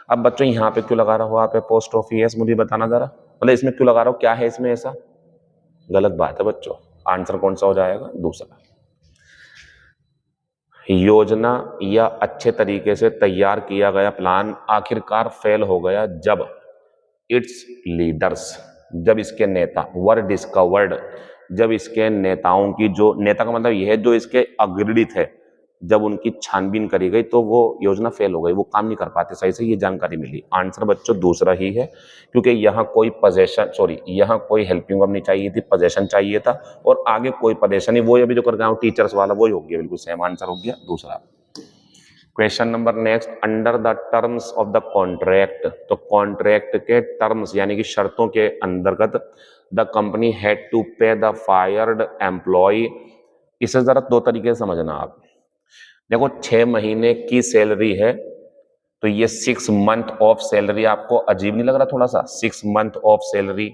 अब बच्चों यहाँ पे क्यों लगा रहा हो आप एपोस्ट्रोफी एस? मुझे बताना जरा, मतलब इसमें क्यों लगा रहा हो, क्या है इसमें ऐसा? गलत बात है बच्चों। आंसर कौन सा हो जाएगा? दूसरा। योजना या अच्छे तरीके से तैयार किया गया प्लान आखिरकार फेल हो गया जब इट्स लीडर्स, जब इसके नेता, वर डिस्कवर्ड, जब इसके नेताओं की, जो नेता का मतलब यह है जो इसके अग्रणी थे, जब उनकी छानबीन करी गई तो वो योजना फेल हो गई, वो काम नहीं कर पाते सही से, ये जानकारी मिली। आंसर बच्चों दूसरा ही है, क्योंकि यहाँ कोई पोजेशन, सॉरी यहाँ कोई हेल्पिंग वर्ब नहीं चाहिए थी, पोजेशन चाहिए था, और आगे कोई पोजेशन नहीं, वो अभी जो कर रहा हूँ टीचर्स वाला वही हो गया, बिल्कुल सेम आंसर हो गया दूसरा। Question number next. Under the terms of the contract, तो कॉन्ट्रैक्ट के टर्म्स यानी कि शर्तों के अंतर्गत द कंपनी हैड टू पे द फायर्ड एम्प्लॉय। इसे जरा दो तरीके से समझना आप। देखो 6 महीने की सैलरी है, तो ये 6 मंथ ऑफ सैलरी आपको अजीब नहीं लग रहा थोड़ा सा? 6 मंथ ऑफ सैलरी,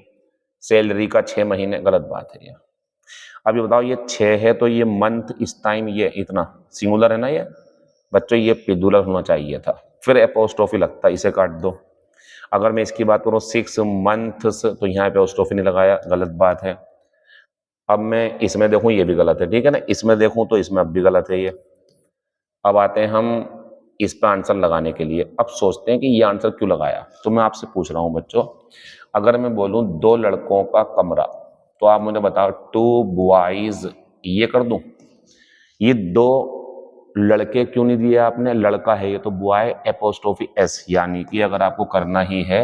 सैलरी का 6 महीने, गलत बात है ये। अब ये बताओ, ये 6 है तो ये मंथ इस टाइम ये इतना सिंगुलर है ना, ये बच्चों ये प्लूरल होना चाहिए था, फिर एपोस्ट्रोफी लगता, इसे काट दो। अगर मैं इसकी बात करूँ 6 मंथ्स, तो यहाँ पे एपोस्ट्रोफी नहीं लगाया, गलत बात है। अब मैं इसमें देखूं, ये भी गलत है, ठीक है ना। इसमें देखूं तो इसमें अब भी गलत है ये। अब आते हैं हम इस पर आंसर लगाने के लिए। अब सोचते हैं कि ये आंसर क्यों लगाया। तो मैं आपसे पूछ रहा हूं बच्चों, अगर मैं बोलूं 2 लड़कों का कमरा, तो आप मुझे बताओ 2 बॉयज, ये कर दूं? ये 2 लड़के क्यों नहीं दिए आपने? लड़का है ये, तो बॉय एपोस्ट्रोफी एस, यानी कि अगर आपको करना ही है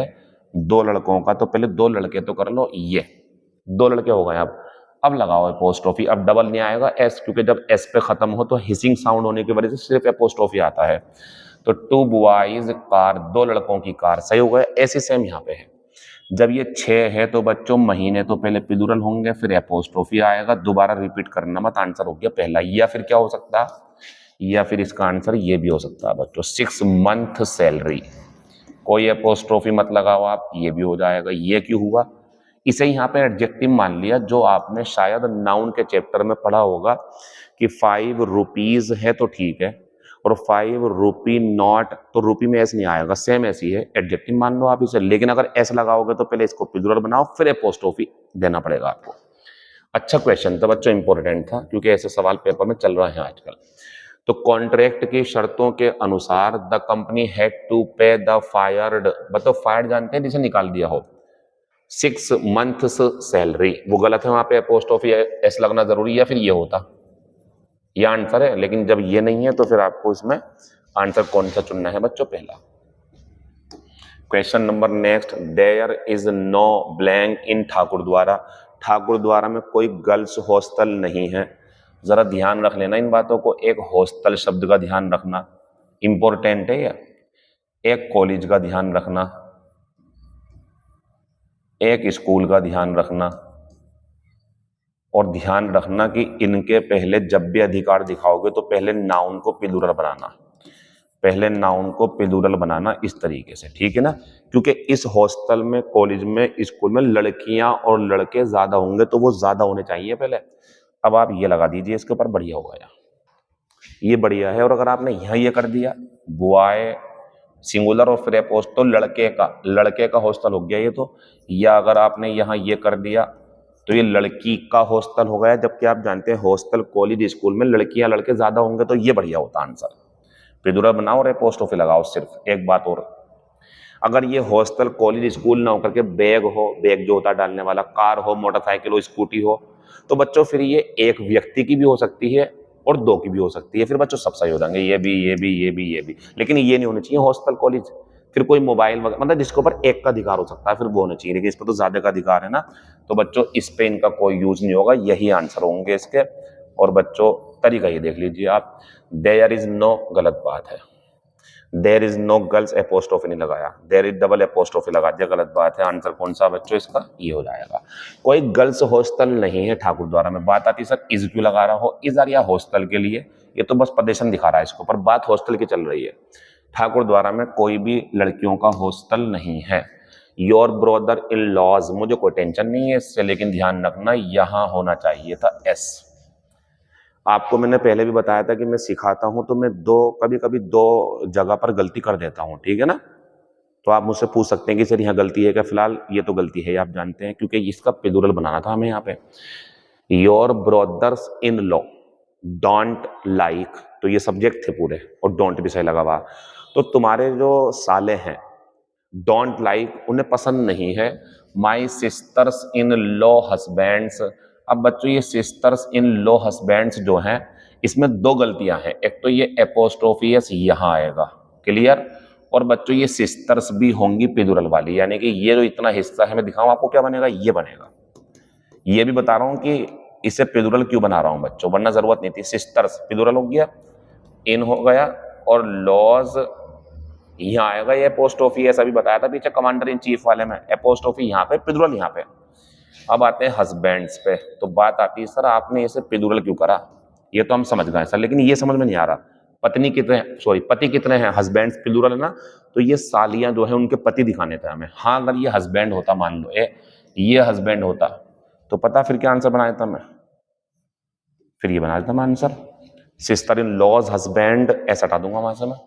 2 लड़कों का तो पहले 2 लड़के तो कर लो, ये 2 लड़के हो गए। अब लगाओ एपोस्ट्रोफी, अब डबल नहीं आएगा एस, क्योंकि जब एस पे खत्म हो तो हिसिंग साउंड होने की वजह से सिर्फ एपोस्ट्रोफी आता है। तो 2 बॉयज कार, 2 लड़कों की कार, सही हो गया। ऐसे सेम यहाँ पे है। जब ये 6 है तो बच्चों महीने तो पहले प्लूरल होंगे, फिर एपोस्ट्रोफी आएगा, दोबारा रिपीट करना मत, आंसर हो गया पहला। या फिर क्या हो सकता है, या फिर इसका आंसर ये भी हो सकता है बच्चों 6 मंथ सैलरी, कोई एपोस्ट्रोफी मत लगाओ आप, ये भी हो जाएगा। ये क्यों हुआ, इसे यहाँ पे एडजेक्टिव मान लिया, जो आपने शायद नाउन के चैप्टर में पढ़ा होगा कि 5 रुपीज है तो ठीक है, और 5 रुपी नॉट, तो रुपी में ऐसे नहीं आएगा, सेम ऐसी है, एडजेक्टिव मान लो आप इसे। लेकिन अगर ऐसे लगाओगे तो पहले इसको प्लूरल बनाओ, फिर एपोस्ट्रोफी देना पड़ेगा आपको। अच्छा क्वेश्चन था बच्चों, इंपॉर्टेंट था, क्योंकि ऐसे सवाल पेपर में चल रहे हैं आजकल। तो कॉन्ट्रैक्ट की शर्तों के अनुसार द कंपनी हैड टू पे द फायर्ड, बताओ फायर्ड जानते हैं जिसे निकाल दिया हो, 6 मंथ्स सैलरी, वो गलत है, वहां पे अपोस्ट्रोफी एस लगना जरूरी, या फिर ये होता, ये आंसर है। लेकिन जब ये नहीं है तो फिर आपको इसमें आंसर कौन सा चुनना है बच्चों, पहला। Question number next, there is no blank in Thakur द्वारा, ठाकुर द्वारा में कोई गर्ल्स हॉस्टल नहीं है। जरा ध्यान रख लेना इन बातों को, एक हॉस्टल शब्द का ध्यान रखना इंपॉर्टेंट है, या एक कॉलेज का ध्यान रखना, एक स्कूल का ध्यान रखना, और ध्यान रखना कि इनके पहले जब भी अधिकार दिखाओगे तो पहले नाउन को प्लूरल बनाना, पहले नाउन को प्लूरल बनाना इस तरीके से, ठीक है ना, क्योंकि इस हॉस्टल में, कॉलेज में, स्कूल में लड़कियां और लड़के ज्यादा होंगे तो वो ज्यादा होने चाहिए पहले। अब आप ये लगा दीजिए इसके ऊपर, बढ़िया हो गया, ये बढ़िया है। और अगर आपने यहाँ ये कर दिया बॉय सिंगुलर और फिर अपोस्ट, तो लड़के का हॉस्टल हो गया ये तो, या अगर आपने यहाँ ये कर दिया तो ये लड़की का हॉस्टल हो गया, जबकि आप जानते हैं हॉस्टल कॉलेज स्कूल में लड़कियां लड़के ज्यादा होंगे, तो ये बढ़िया होता आंसर। प्लूरल बनाओ और अपोस्ट्रोफी लगाओ। सिर्फ एक बात और, अगर ये हॉस्टल कॉलेज स्कूल ना होकर के बैग हो, बैग जो होता है डालने वाला, कार हो, मोटरसाइकिल हो, स्कूटी हो, तो बच्चों फिर ये एक व्यक्ति की भी हो सकती है और 2 की भी हो सकती है, फिर बच्चों सब सही हो जाएंगे, ये भी ये भी ये भी ये भी। लेकिन ये नहीं होनी चाहिए हॉस्टल कॉलेज, फिर कोई मोबाइल वगैरह, मतलब जिसके ऊपर एक का अधिकार हो सकता है फिर वो होना चाहिए, लेकिन इस पर तो ज्यादा का अधिकार है ना, तो बच्चों इस पे इनका कोई यूज नहीं होगा, यही आंसर होंगे इसके। और बच्चों तरीका ये देख लीजिए आप, देयर इज नो गलत बात है, there is no girls apostrophe नहीं लगाया, देयर इज डबल एपोस्ट्रोफी लगा दिया, गलत बात है। आंसर कौन सा बच्चों इसका, ये हो जाएगा। कोई गर्ल्स हॉस्टल नहीं है ठाकुर द्वारा में, बात आती सर इज क्यों लगा रहा हो, इज आ रहा हॉस्टल के लिए, ये तो बस प्रदर्शन दिखा रहा है इसके ऊपर, बात हॉस्टल की चल रही है। ठाकुर द्वारा में कोई भी लड़कियों का हॉस्टल नहीं है। योर ब्रदर इन लॉज, मुझे कोई टेंशन नहीं है इससे, लेकिन ध्यान रखना यहां होना चाहिए था एस। आपको मैंने पहले भी बताया था कि मैं सिखाता हूं तो मैं कभी कभी दो जगह पर गलती कर देता हूं, ठीक है ना, तो आप मुझसे पूछ सकते हैं कि सर यहाँ गलती है क्या, फिलहाल ये तो गलती है, आप जानते हैं, क्योंकि इसका प्लूरल बनाना था हमें यहाँ पे। Your brothers in law don't like, तो ये सब्जेक्ट थे पूरे, और डोंट भी सही लगा हुआ, तो तुम्हारे जो साले हैं डोंट लाइक, उन्हें पसंद नहीं है माई सिस्टर्स इन लॉ हस्बैंड्स। अब बच्चों ये सिस्टर्स इन लॉ हस्बैंड्स जो हैं, इसमें 2 गलतियां हैं, एक तो ये एपोस्ट्रोफी एस यहां आएगा, क्लियर, और बच्चों ये सिस्टर्स भी होंगी प्लूरल वाली, यानी कि ये जो इतना हिस्सा है मैं दिखाऊं आपको क्या बनेगा, ये बनेगा। ये भी बता रहा हूं कि इसे प्लूरल क्यों बना रहा हूं बच्चों, वरना जरूरत नहीं थी। सिस्टर्स प्लूरल हो गया, इन हो गया, और लॉज यहाँ आएगा, ये एपोस्ट्रोफी ऐसा भी बताया था पीछे कमांडर इन चीफ वाले में, एपोस्ट्रोफी यहाँ पे, प्लूरल यहाँ पे। अब आते हैं हस्बैंड्स पे, तो बात आती है सर आपने इसे प्लूरल क्यों करा, ये तो हम समझ गए सर, लेकिन ये समझ में नहीं आ रहा पति कितने हैं, हस्बैंड्स प्लूरल है ना, तो ये सालियां जो है उनके पति दिखाने थे हमें। हाँ अगर ये हस्बैंड होता, मान लो ये हस्बैंड होता, तो पता फिर क्या आंसर बनाया था मैं, फिर ये बनाया था मैं answer, sister in law's husband ऐसा हटा दूंगा वहां से, मैं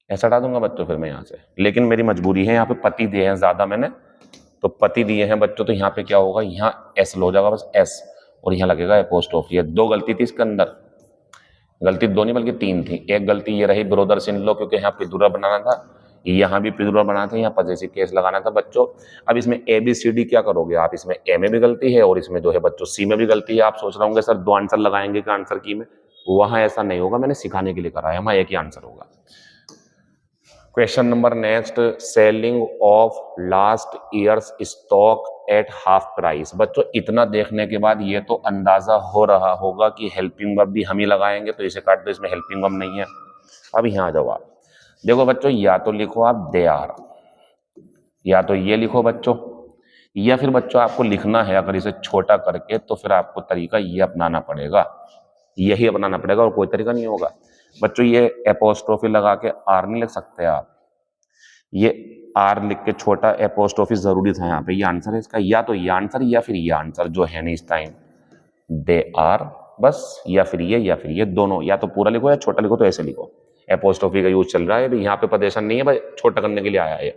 ऐसा हटा दूंगा बच्चों फिर मैं यहाँ से, लेकिन मेरी मजबूरी है, यहाँ पे पति दिए हैं ज्यादा मैंने, तो पति दिए हैं बच्चों, तो यहाँ पे क्या होगा, यहाँ एस हो जाएगा बस एस, और यहाँ लगेगा एपोस्ट्रोफी है। 2 गलती थी इसके अंदर, गलती 2 नहीं बल्कि 3 थी। एक गलती ये रही ब्रोदर्स इन लॉ, क्योंकि यहाँ प्लूरल बनाना था, यहाँ भी प्लूरल बनाना था, यहाँ पॉसेसिव केस लगाना था बच्चों। अब इसमें ABCD क्या करोगे आप, इसमें ए में भी गलती है और इसमें जो है बच्चों सी में भी गलती है। आप सोच रहे होंगे सर 2 आंसर लगाएंगे क्या आंसर की में, वहां ऐसा नहीं होगा, मैंने सिखाने के लिए कराया, वहां एक ही आंसर होगा। Question number next, selling of last years stock at half price. बच्चों इतना देखने के बाद ये तो अंदाजा हो रहा होगा कि हेल्पिंग वर्ब भी हम ही लगाएंगे, तो इसे काट दो, इसमें हेल्पिंग वर्ब नहीं है। अब यहाँ आ जाओ आप, देखो बच्चों या तो लिखो आप दे आर, या तो ये लिखो बच्चों, या फिर बच्चों आपको लिखना है अगर इसे छोटा करके तो फिर आपको तरीका ये अपनाना पड़ेगा, यही अपनाना पड़ेगा और कोई तरीका नहीं होगा। बच्चों ये एपोस्ट्रोफी लगा के आर नहीं लिख सकते आप, ये आर लिख के छोटा एपोस्ट्रोफी जरूरी था यहाँ पे, ये आंसर है इसका, या तो ये आंसर या फिर ये आंसर जो है नहीं इस टाइम, दे आर, बस या फिर ये दोनों, या तो पूरा लिखो या छोटा लिखो, तो ऐसे लिखो। एपोस्ट्रोफी का यूज चल रहा है अभी, यहाँ पे पदेशन नहीं है भाई, छोटा करने के लिए आया है।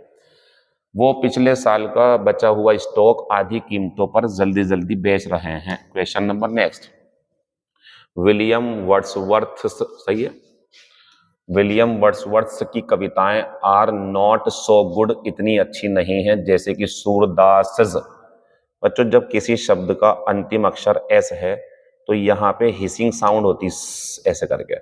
वो पिछले साल का बचा हुआ स्टॉक आधी कीमतों पर जल्दी जल्दी बेच रहे हैं। Question number next, William Wordsworth, सही है, विलियम वर्ड्सवर्थ की कविताएं आर नॉट सो गुड, इतनी अच्छी नहीं है जैसे कि सूरदास। बच्चों जब किसी शब्द का अंतिम अक्षर एस है तो यहाँ पे हिसिंग साउंड होती ऐसे करके,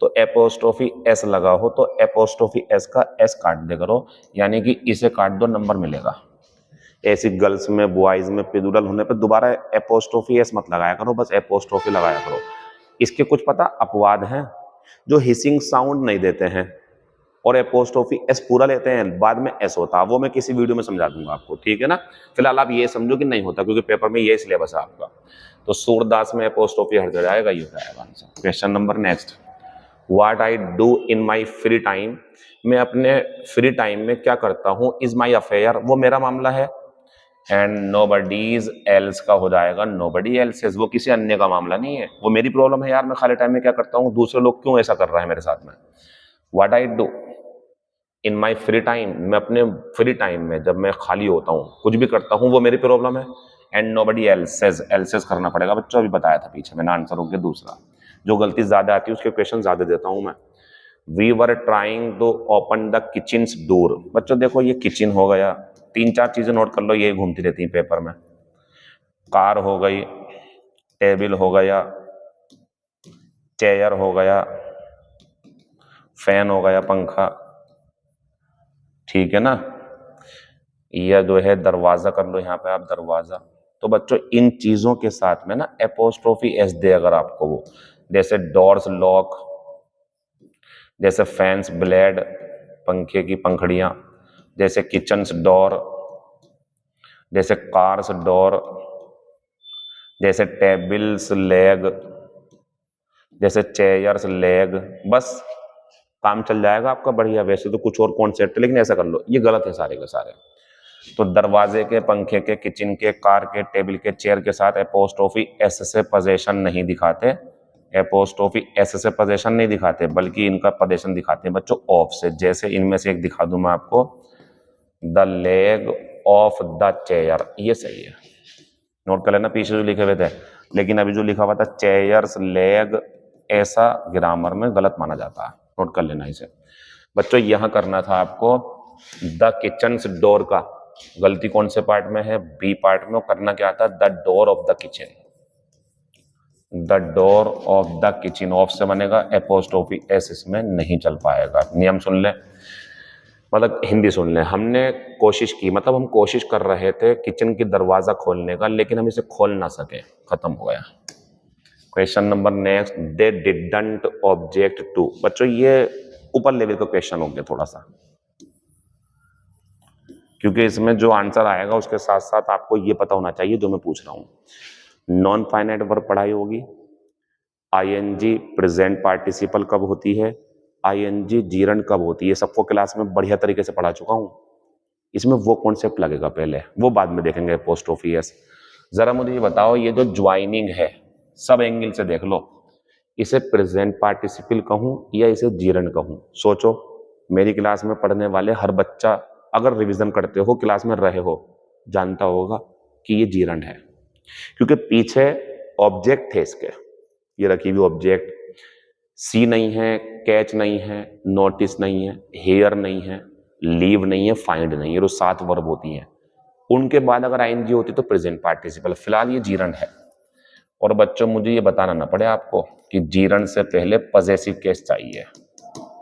तो एपोस्ट्रोफी एस लगा हो तो एपोस्ट्रोफी एस का एस काट दे करो, यानी कि इसे काट दो, नंबर मिलेगा। ऐसी गर्ल्स में बॉयज में पिदुरल होने पे दोबारा एपोस्ट्रोफी एस मत लगाया करो, बस एपोस्ट्रोफी लगाया करो। इसके कुछ पता अपवाद हैं जो हिसिंग साउंड नहीं देते हैं और एपोस्ट्रोफी एस पूरा लेते हैं, बाद में एस होता है, वो मैं किसी वीडियो में समझा दूंगा आपको, ठीक है ना। फिलहाल आप ये समझो कि नहीं होता क्योंकि पेपर में ये सिलेबस है आपका। तो सूरदास में एपोस्ट्रोफी हर जगह आएगा, ये आएगा answer. Question number next, what I do in my free time, मैं अपने फ्री टाइम में क्या करता हूँ, इज माई अफेयर, वो मेरा मामला है। एंड नोबडीज एल्स का हो जाएगा नोबडी एल्सेस, वो किसी अन्य का मामला नहीं है, वो मेरी प्रॉब्लम है यार, मैं खाली टाइम में क्या करता हूँ, दूसरे लोग क्यों ऐसा कर रहे हैं मेरे साथ में। What I do in my free time, मैं अपने फ्री टाइम में जब मैं खाली होता हूँ कुछ भी करता हूँ, वो मेरी प्रॉब्लम है। एंड नोबडी एल्सेस, एल्सेस करना पड़ेगा बच्चों, अभी बताया था पीछे मैंने, आंसर हो गया दूसरा। जो गलती ज्यादा आती है उसके क्वेश्चन ज्यादा देता हूं मैं। We were trying to open the kitchen door, बच्चों देखो ये किचन हो गया, तीन चार चीजें नोट कर लो, ये घूमती रहती हैं पेपर में। कार हो गई, टेबल हो गया, चेयर हो गया, फैन हो गया, पंखा, ठीक है ना। यह जो है दरवाजा कर लो यहाँ पे आप, दरवाजा। तो बच्चों इन चीजों के साथ में ना एपोस्ट्रोफी एस दे अगर आपको, वो जैसे डोर्स लॉक, जैसे फैंस ब्लेड, पंखे की पंखड़ियां, जैसे किचन्स डोर, जैसे कार्स डोर, जैसे टेबल्स लेग, जैसे चेयर्स लेग, बस काम चल जाएगा आपका बढ़िया। वैसे तो कुछ और कॉन्सेप्ट है लेकिन ऐसा कर लो, ये गलत है सारे के सारे। तो दरवाजे के, पंखे के, किचन के, कार के, टेबल के, चेयर के साथ एपोस्ट्रोफी एस से पोजीशन नहीं दिखाते, एपोस्ट्रोफी एस से पोजीशन नहीं दिखाते, बल्कि इनका पोजीशन दिखाते हैं बच्चों ऑफ से। जैसे इनमें से एक दिखा दूं मैं आपको, the leg of the chair, ये सही है, नोट कर लेना पीछे जो लिखे हुए थे। लेकिन अभी जो लिखा हुआ था चेयर्स लेग, ऐसा ग्रामर में गलत माना जाता है, नोट कर लेना इसे। बच्चों यहां करना था आपको द किचन डोर का, गलती कौन से पार्ट में है, बी पार्ट में। करना क्या था, the door of the kitchen, the door of the kitchen, of से बनेगा, एपोस्ट्रोफी एस इसमें नहीं चल पाएगा। नियम सुन ले, मतलब हिंदी सुन ले। हमने कोशिश की, मतलब हम कोशिश कर रहे थे किचन की दरवाजा खोलने का, लेकिन हम इसे खोल ना सके, खत्म हो गया। Question number next, they didn't object to, बच्चों ये ऊपर लेवल का क्वेश्चन हो गया थोड़ा सा, क्योंकि इसमें जो आंसर आएगा उसके साथ साथ आपको ये पता होना चाहिए जो मैं पूछ रहा हूं। नॉन फाइनाइट वर्ब पढ़ाई होगी, आईएनजी प्रेजेंट पार्टिसिपल कब होती है, आईएनजी जीरण कब होती है, सबको क्लास में बढ़िया तरीके से पढ़ा चुका हूं। इसमें वो कॉन्सेप्ट लगेगा पहले, वो बाद में देखेंगे एपोस्ट्रोफी एस। जरा मुझे ये बताओ, ये जो ज्वाइनिंग है सब एंगल से देख लो, इसे प्रेजेंट पार्टिसिपल कहूं या इसे जीरण कहूं, सोचो। मेरी क्लास में पढ़ने वाले हर बच्चा अगर रिवीजन करते हो, क्लास में रहे हो, जानता होगा कि ये जीरण है, क्योंकि पीछे ऑब्जेक्ट थे इसके, ये रखी हुई ऑब्जेक्ट, सी नहीं है, कैच नहीं है, नोटिस नहीं है, हेयर नहीं है, लीव नहीं है, फाइंड नहीं है, जो 7 वर्ब होती हैं उनके बाद अगर आईएनजी होती तो प्रेजेंट पार्टिसिपल। फिलहाल ये जीरण है। और बच्चों मुझे ये बताना ना पड़े आपको कि जीरण से पहले पजेसिव केस चाहिए।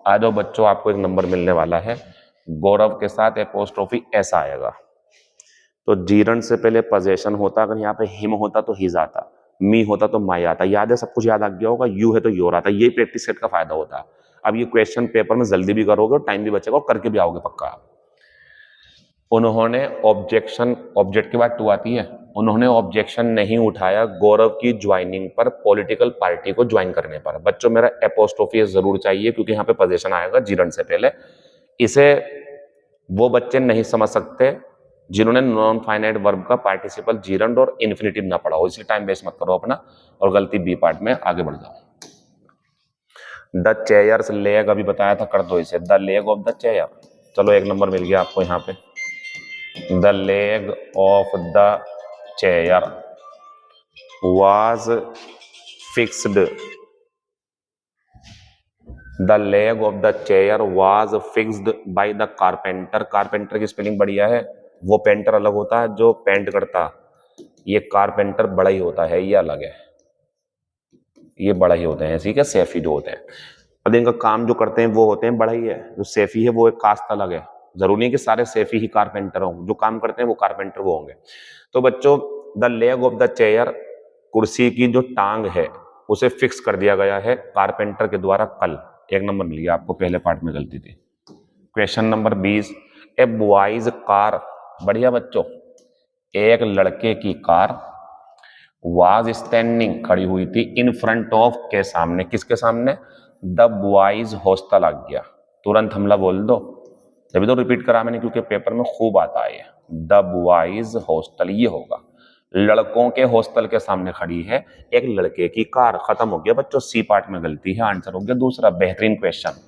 आ जाओ बच्चों, आपको एक नंबर मिलने वाला है, गौरव के साथ एपोस्ट्रोफी ऐसा आएगा। तो जीरण से पहले पोजेशन होता, अगर यहाँ पे हिम होता तो हिज आता, मी होता तो माई आता, याद है, सब कुछ याद आ गया होगा, यू है तो योर आता। यही प्रैक्टिस सेट का फायदा होता है। अब ये क्वेश्चन पेपर में जल्दी भी करोगे और टाइम भी बचेगा और करके भी आओगे पक्का। उन्होंने ऑब्जेक्शन, ऑब्जेक्ट के बाद टू आती है, उन्होंने ऑब्जेक्शन नहीं उठाया गौरव की ज्वाइनिंग पर, पॉलिटिकल पार्टी को ज्वाइन करने पर। बच्चों मेरा एपोस्ट्रोफी जरूर चाहिए क्योंकि यहाँ पे पोजीशन आएगा जीरंड से पहले। इसे वो बच्चे नहीं समझ सकते जिन्होंने नॉन फाइनाइट वर्ब का पार्टिसिपल जीरंड और इन्फिनिटिव ना पढ़ा हो, इसलिए टाइम वेस्ट मत करो अपना और गलती बी पार्ट में आगे बढ़ जाओ। द चेयर्स लेग अभी बताया था, कर दो इसे, the leg of the chair. चलो 1 नंबर मिल गया आपको यहाँ पे। The leg of the chair was fixed, the leg of the chair was fixed by the carpenter। Carpenter की स्पेलिंग बढ़िया है, वो पेंटर अलग होता है जो पेंट करता, ये कारपेंटर बड़ा ही होता है, ये अलग है, ये बड़ा ही होते हैं, ठीक है। सेफी जो होते हैं, अब इनका काम जो करते हैं वो होते हैं बड़ा ही है, जो सेफी है वो एक कास्ट अलग है। जरूरी नहीं कि सारे सेफी ही कारपेंटर हों, जो काम करते हैं वो कारपेंटर वो होंगे। तो बच्चों the leg of the chair, कुर्सी की जो टांग है उसे फिक्स कर दिया गया है कारपेंटर के द्वारा कल। 1 नंबर मिल गया आपको, पहले पार्ट में गलती थी। क्वेश्चन नंबर 20, ए बॉयज कार, बढ़िया बच्चों, एक लड़के की कार वाज स्टैंडिंग, खड़ी हुई थी, इन फ्रंट ऑफ, के सामने, किसके सामने, द बॉयज हॉस्टल आ गया, तुरंत हमला बोल दो, तभी तो रिपीट करा मैंने क्योंकि पेपर में खूब आता है। द बॉयज हॉस्टल ये होगा, लड़कों के हॉस्टल के सामने खड़ी है एक लड़के की कार। खत्म हो गया बच्चों, सी पार्ट में गलती है, आंसर हो गया दूसरा। बेहतरीन क्वेश्चन।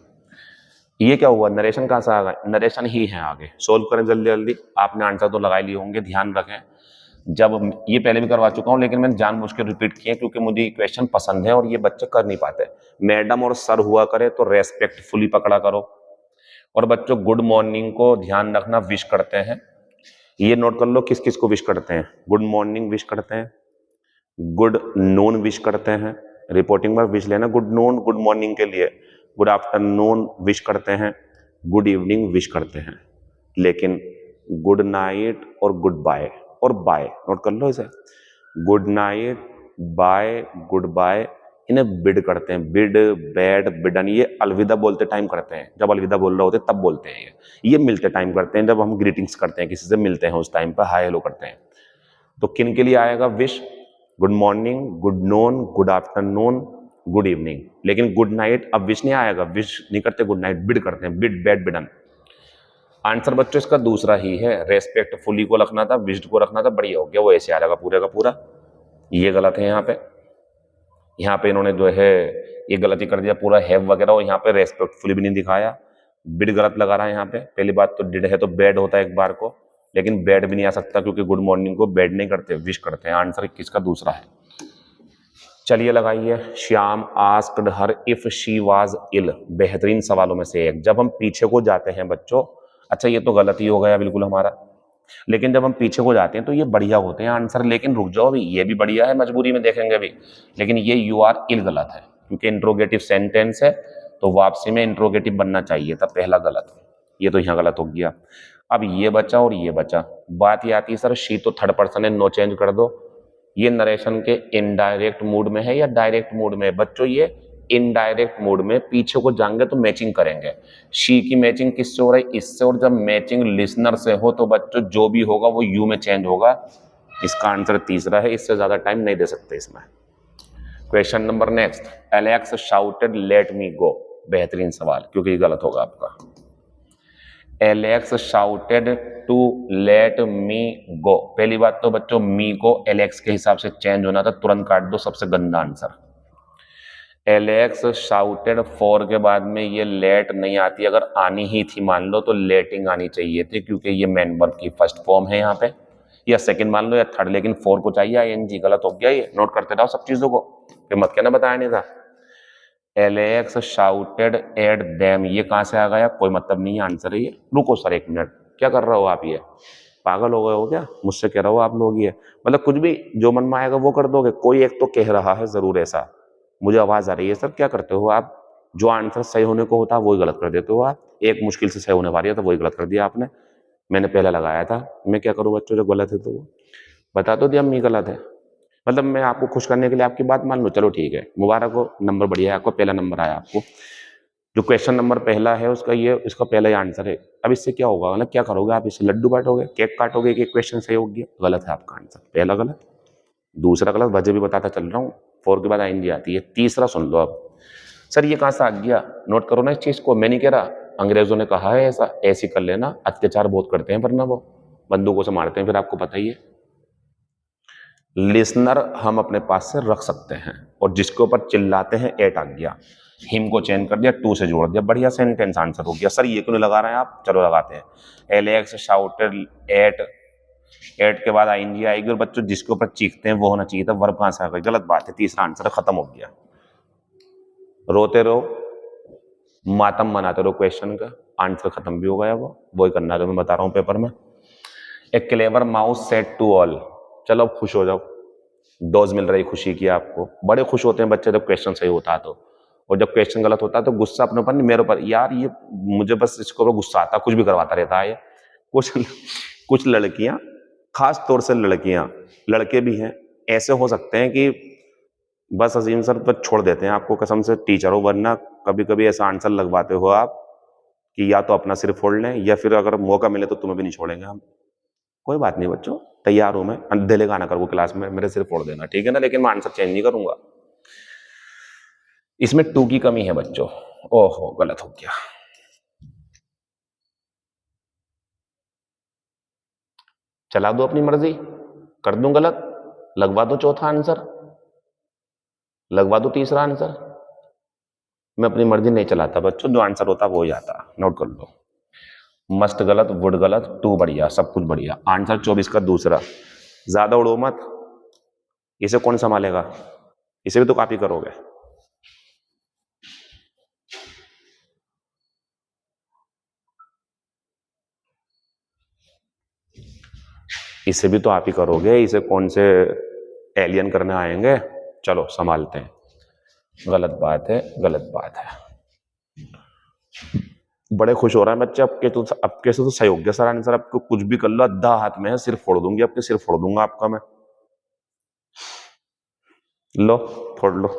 ये क्या हुआ, नरेशन कहां से आ गया, नरेशन ही है आगे, सोल्व करें जल्दी जल्दी। आपने आंसर तो लगा लिए होंगे, ध्यान रखें, जब ये पहले भी करवा चुका हूं लेकिन मैंने जानबूझ के रिपीट किए क्योंकि मुझे क्वेश्चन पसंद है और ये बच्चे कर नहीं पाते। मैडम और सर हुआ करे तो रेस्पेक्टफुली पकड़ा करो। और बच्चों गुड मॉर्निंग को ध्यान रखना, विश करते हैं, ये नोट कर लो किस किस को विश करते हैं। गुड मॉर्निंग विश करते हैं, गुड नून विश करते हैं, रिपोर्टिंग में विश लेना गुड नून गुड मॉर्निंग के लिए, गुड आफ्टरनून विश करते हैं, गुड इवनिंग विश करते हैं, लेकिन गुड नाइट और गुड बाय और बाय नोट कर लो इसे, good night bye goodbye इन्हें बिड करते हैं, बिड बैड बिडन, ये अलविदा बोलते टाइम करते हैं, जब अलविदा बोल रहे होते तब बोलते हैं। ये मिलते टाइम करते हैं, जब हम ग्रीटिंग्स करते हैं, किसी से मिलते हैं उस टाइम पर हाय हेलो करते हैं। तो किन के लिए आएगा wish, good morning, good noon, good afternoon, good evening, लेकिन गुड नाइट अब विश नहीं आएगा, विश नहीं करते, गुड नाइट बिड करते हैं, बिड बैड बिडन। आंसर बच्चों इसका दूसरा ही है, रेस्पेक्टफुली को रखना था, विश्ड को रखना था, बढ़िया हो गया, वो ऐसे आ जाएगा पूरे का पूरा। ये गलत है यहाँ पे इन्होंने जो है ये गलती कर दिया पूरा हैव वगैरह, और यहाँ पे रेस्पेक्टफुली भी नहीं दिखाया, बिड गलत लगा रहा है यहाँ पे। पहली बात तो डिड है तो बैड होता है एक बार को, लेकिन बैड भी नहीं आ सकता क्योंकि गुड मॉर्निंग को बैड नहीं करते, विश करते हैं। आंसर 21 का दूसरा है। चलिए लगाइए, Shyam asked her if she was ill, बेहतरीन सवालों में से एक। जब हम पीछे को जाते हैं बच्चों, अच्छा ये तो गलत ही हो गया बिल्कुल हमारा, लेकिन जब हम पीछे को जाते हैं तो ये बढ़िया होते हैं आंसर। लेकिन रुक जाओ अभी, ये भी बढ़िया है, मजबूरी में देखेंगे अभी, लेकिन ये यू आर इल गलत है क्योंकि इंट्रोगेटिव सेंटेंस है, तो वापसी में इंट्रोगेटिव बनना चाहिए था, पहला गलत, ये तो यहाँ गलत हो गया। अब ये बचा और ये बचा, बात ये आती है सर शी तो थर्ड पर्सन है, नो चेंज कर दो। ये नरेशन के इनडायरेक्ट मूड में है या डायरेक्ट मूड में है बच्चों, ये इनडायरेक्ट मोड में, पीछे को जाएंगे तो मैचिंग करेंगे। शी की मैचिंग किससे हो रही है, इससे, और जब मैचिंग लिसनर से हो तो बच्चों जो भी होगा वो यू में चेंज होगा। इसका आंसर तीसरा है, इससे ज्यादा टाइम नहीं दे सकते इसमें। Question number next, Alex shouted let me go, बेहतरीन सवाल क्योंकि गलत होगा आपका। Alex shouted to let me go, पहली बात तो बच्चों मी को एलेक्स के हिसाब से चेंज होना था, तुरंत काट दो, सबसे गंदा आंसर। एलेक्स शाउटेड फॉर के बाद में ये लेट नहीं आती, अगर आनी ही थी मान लो तो लेटिंग आनी चाहिए थी क्योंकि ये मेन वर्ब की फर्स्ट फॉर्म है यहाँ पे, या सेकंड मान लो या थर्ड, लेकिन फोर को चाहिए आईएनजी, गलत हो गया ये, नोट करते रहो सब चीजों को, फिर मत कहना बताया नहीं था। एलेक्स शाउटेड एट देम, ये कहां से आ गया, कोई मतलब नहीं है, आंसर है ये। रुको सर 1 मिनट, क्या कर रहे हो आप, ये पागल हो गए हो क्या, मुझसे कह रहा हो आप लोग, ये मतलब कुछ भी जो मन में आएगा वो कर दोगे, कोई एक तो कह रहा है जरूर ऐसा, मुझे आवाज आ रही है सर, क्या करते हो आप, जो आंसर सही होने को होता है वही गलत कर देते हो आप, एक मुश्किल से सही होने वाली है तो वही गलत कर दिया आपने, मैंने पहले लगाया था, मैं क्या करूं बच्चों, जो गलत है तो वो बता तो दिया, मैं गलत है, मतलब मैं आपको खुश करने के लिए आपकी बात मान लूं, चलो ठीक है, मुबारक हो, नंबर बढ़िया है आपको, पहला नंबर आया आपको। जो क्वेश्चन नंबर पहला है उसका ये, इसका पहला ही आंसर है। अब इससे क्या होगा, मतलब क्या करोगे आप, इससे लड्डू बांटोगे, केक काटोगे कि क्वेश्चन सही हो गया? गलत है आपका आंसर, पहला गलत, दूसरा गलत, वजह भी बताता चल रहा हूँ। 4 के बाद आइंदी आती है। तीसरा सुन लो अब। सर ये कहाँ से आ गया, नोट करो ना इस चीज को, मैं नहीं कह रहा, अंग्रेजों ने कहा है ऐसा, ऐसे कर लेना, अत्याचार बहुत करते हैं वरना वो बंदूकों से मारते हैं, फिर आपको पता ही है। लिसनर हम अपने पास से रख सकते हैं, और जिसके ऊपर चिल्लाते हैं एट आ गया, हिम को चेंज कर दिया, टू से जोड़ दिया, बढ़िया सेंटेंस आंसर हो गया। सर ये क्यों नहीं लगा रहे हैं आप, चलो लगाते हैं। एलेक्स शाउटेड एट, एट के बाद आईएनजी आएगी, और बच्चों जिसके ऊपर चीखते हैं वो होना चाहिए था, वर्ब कहां से आ गया, गलत बात है। तीसरा आंसर खत्म हो गया। रोते रहो, मातम मनाते रहो, क्वेश्चन का आंसर खत्म भी हो गया, वो ही करना है जो मैं बता रहा हूँ पेपर में। A clever mouse said to all, चलो खुश हो जाओ, डोज मिल रही खुशी की आपको। बड़े खुश होते हैं बच्चे जब क्वेश्चन सही होता है तो, और जब क्वेश्चन गलत होता है तो गुस्सा अपने ऊपर नहीं, मेरे ऊपर, यार ये मुझे बस इसको ऊपर गुस्सा आता है, कुछ भी करवाता रहता है ये। कुछ लड़कियां, खास तौर से लड़कियां, लड़के भी हैं, ऐसे हो सकते हैं कि बस अजीम सर पर छोड़ देते हैं आपको, कसम से टीचर हो, वरना कभी कभी ऐसा आंसर लगवाते हो आप कि या तो अपना सिर फोड़ लें, या फिर अगर मौका मिले तो तुम्हें भी नहीं छोड़ेंगे हम। कोई बात नहीं बच्चों, तैयार हूं मैं, अंधेले गाना करूँ क्लास में, मेरे सिर फोड़ देना, ठीक है ना, लेकिन मैं आंसर चेंज नहीं करूंगा। इसमें टू की कमी है बच्चों, ओहो गलत हो गया। चला दो अपनी मर्जी, कर दूं गलत, लगवा दो चौथा आंसर, लगवा दो तीसरा आंसर। मैं अपनी मर्जी नहीं चलाता बच्चों, जो आंसर होता वो ही आता, नोट कर लो। मस्ट गलत, वुड गलत, टू बढ़िया, सब कुछ बढ़िया। आंसर 24 का दूसरा। ज्यादा उड़ो मत, इसे कौन संभालेगा, इसे भी तो कॉपी करोगे। इसे भी तो आप ही करोगे, इसे कौन से एलियन करने आएंगे। चलो संभालते हैं। गलत बात है, गलत बात है। बड़े खुश हो रहा है बच्चे, आपके से तो सही हो गया सर आंसर, आपको कुछ भी कर लो, अद्धा हाथ में है, सिर फोड़ दूंगी आपके, सिर फोड़ दूंगा आपका मैं। लो फोड़ लो।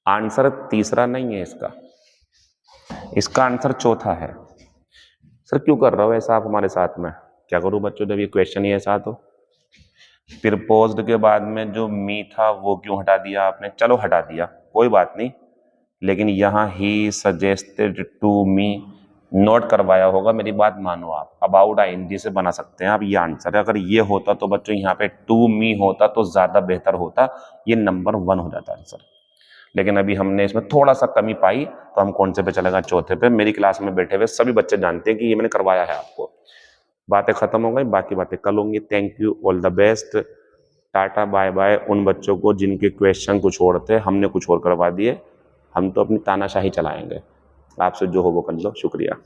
आंसर तीसरा नहीं है इसका, इसका आंसर चौथा है। सर क्यों कर रहा हो ऐसा आप हमारे साथ में, क्या करूं बच्चों जब ये क्वेश्चन ही ऐसा तो। प्रपोज्ड के बाद में जो मी था वो क्यों हटा दिया आपने, चलो हटा दिया कोई बात नहीं, लेकिन यहां ही सजेस्टेड टू मी नोट करवाया होगा, मेरी बात मानो आप। अबाउट आईएनजी से बना सकते हैं आप, ये आंसर है। अगर ये होता तो बच्चों यहाँ पे टू मी होता तो ज्यादा बेहतर होता, ये नंबर 1 हो जाता आंसर। लेकिन अभी हमने इसमें थोड़ा सा कमी पाई, तो हम कौन से पे चलेगा, चौथे पे। मेरी क्लास में बैठे हुए सभी बच्चे जानते हैं कि ये मैंने करवाया है आपको। बातें खत्म हो गई, बाकी बातें कल होंगी। Thank you, all the best, tata bye bye उन बच्चों को जिनके क्वेश्चन कुछ और थे, हमने कुछ और करवा दिए। हम तो अपनी तानाशाही चलाएंगे, आपसे जो हो वो कर लो। शुक्रिया।